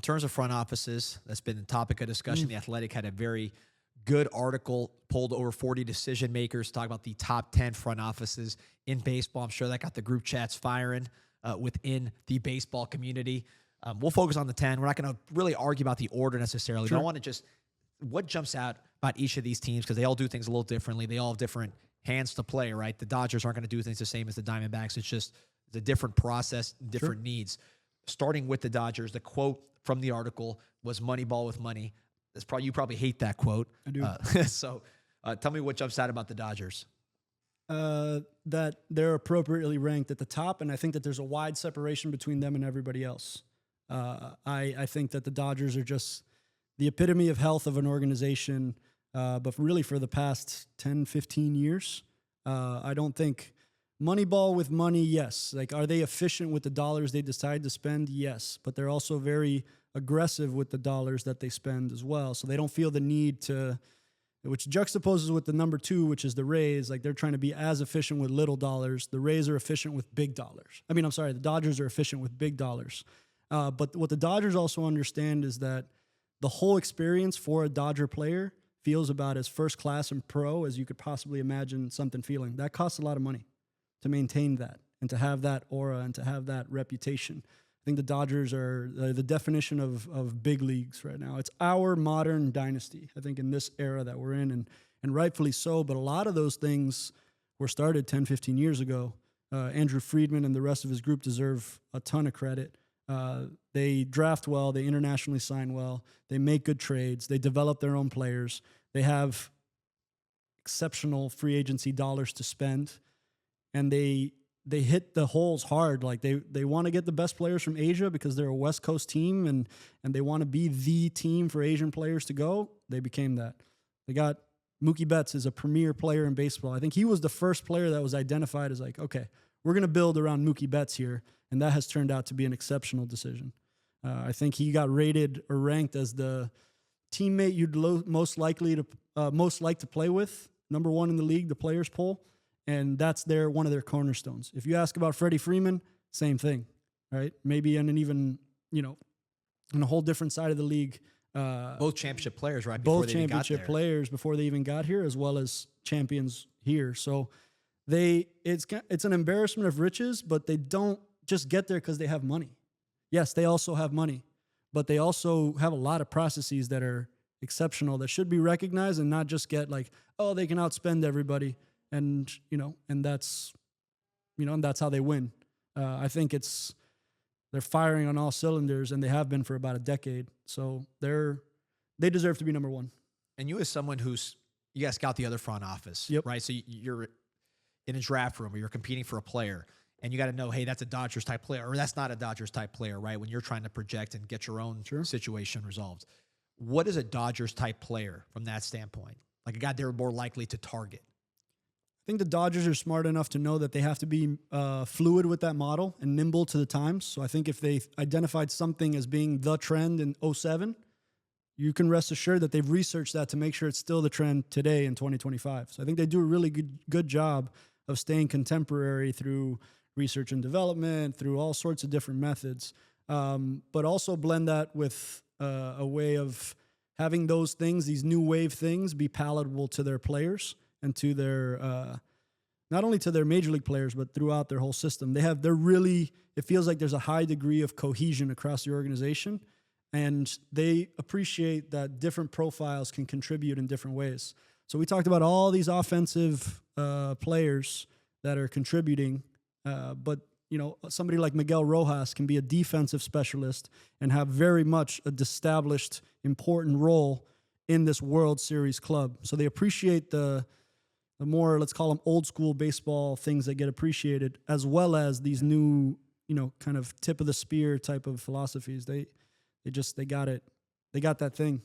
In terms of front offices, that's been a topic of discussion. The Athletic had a very good article, polled over 40 decision makers, talk about the top 10 front offices in baseball. I'm sure that got the group chats firing within the baseball community. We'll focus on the 10. We're not going to really argue about the order necessarily. Sure. But I want to just, what jumps out about each of these teams, because they all do things a little differently. They all have different hands to play, right? The Dodgers aren't going to do things the same as the Diamondbacks. It's just a different process, different needs. Starting with the Dodgers, the quote from the article was "Moneyball with money." You probably hate that quote. I do. So tell me what jumps out about the Dodgers. That they're appropriately ranked at the top, and I think that there's a wide separation between them and everybody else. I think that the Dodgers are just the epitome of health of an organization, but really for the past 10, 15 years. I don't think Moneyball with money, yes. Like, are they efficient with the dollars they decide to spend? Yes. But they're also very aggressive with the dollars that they spend as well. So they don't feel the need to, which juxtaposes with the number 2, which is the Rays. Like, they're trying to be as efficient with little dollars. The Rays are efficient with big dollars. The Dodgers are efficient with big dollars. But what the Dodgers also understand is that the whole experience for a Dodger player feels about as first class and pro as you could possibly imagine something feeling. That costs a lot of money to maintain that and to have that aura and to have that reputation. I think the Dodgers are the definition of big leagues right now. It's our modern dynasty, I think, in this era that we're in, and rightfully so. But a lot of those things were started 10, 15 years ago. Andrew Friedman and the rest of his group deserve a ton of credit. They draft well, they internationally sign well, they make good trades, they develop their own players, they have exceptional free agency dollars to spend, and they hit the holes hard. Like, they want to get the best players from Asia because they're a West Coast team, and they want to be the team for Asian players to go. They became that. They got Mookie Betts as a premier player in baseball. I think he was the first player that was identified as like, okay, we're going to build around Mookie Betts here, and that has turned out to be an exceptional decision. I think he got rated or ranked as the teammate you'd most like to play with, number 1 in the league, the players poll. And that's one of their cornerstones. If you ask about Freddie Freeman, same thing, right? Maybe in an even, on a whole different side of the league. Both championship players, right? Both championship players before they even got here, as well as champions here. So it's an embarrassment of riches, but they don't just get there because they have money. Yes, they also have money, but they also have a lot of processes that are exceptional that should be recognized and not just get like, oh, they can outspend everybody. And that's how they win. I think they're firing on all cylinders, and they have been for about a decade. So they deserve to be number 1. And you, as someone you got to scout the other front office, yep. Right? So you're in a draft room, or you're competing for a player, and you got to know, hey, that's a Dodgers type player, or that's not a Dodgers type player, right? When you're trying to project and get your own situation resolved. What is a Dodgers type player from that standpoint? Like a guy they're more likely to target? I think the Dodgers are smart enough to know that they have to be fluid with that model and nimble to the times. So I think if they identified something as being the trend in 2007, you can rest assured that they've researched that to make sure it's still the trend today in 2025. So I think they do a really good job of staying contemporary through research and development, through all sorts of different methods, but also blend that with a way of having those things, these new wave things, be palatable to their players and to their not only to their major league players, but throughout their whole system. It feels like there's a high degree of cohesion across the organization, and they appreciate that different profiles can contribute in different ways. So we talked about all these offensive players that are contributing, but somebody like Miguel Rojas can be a defensive specialist and have very much a established, important role in this World Series club. So they appreciate the more, let's call them old school baseball things that get appreciated, as well as these new, kind of tip of the spear type of philosophies. They got it. They got that thing.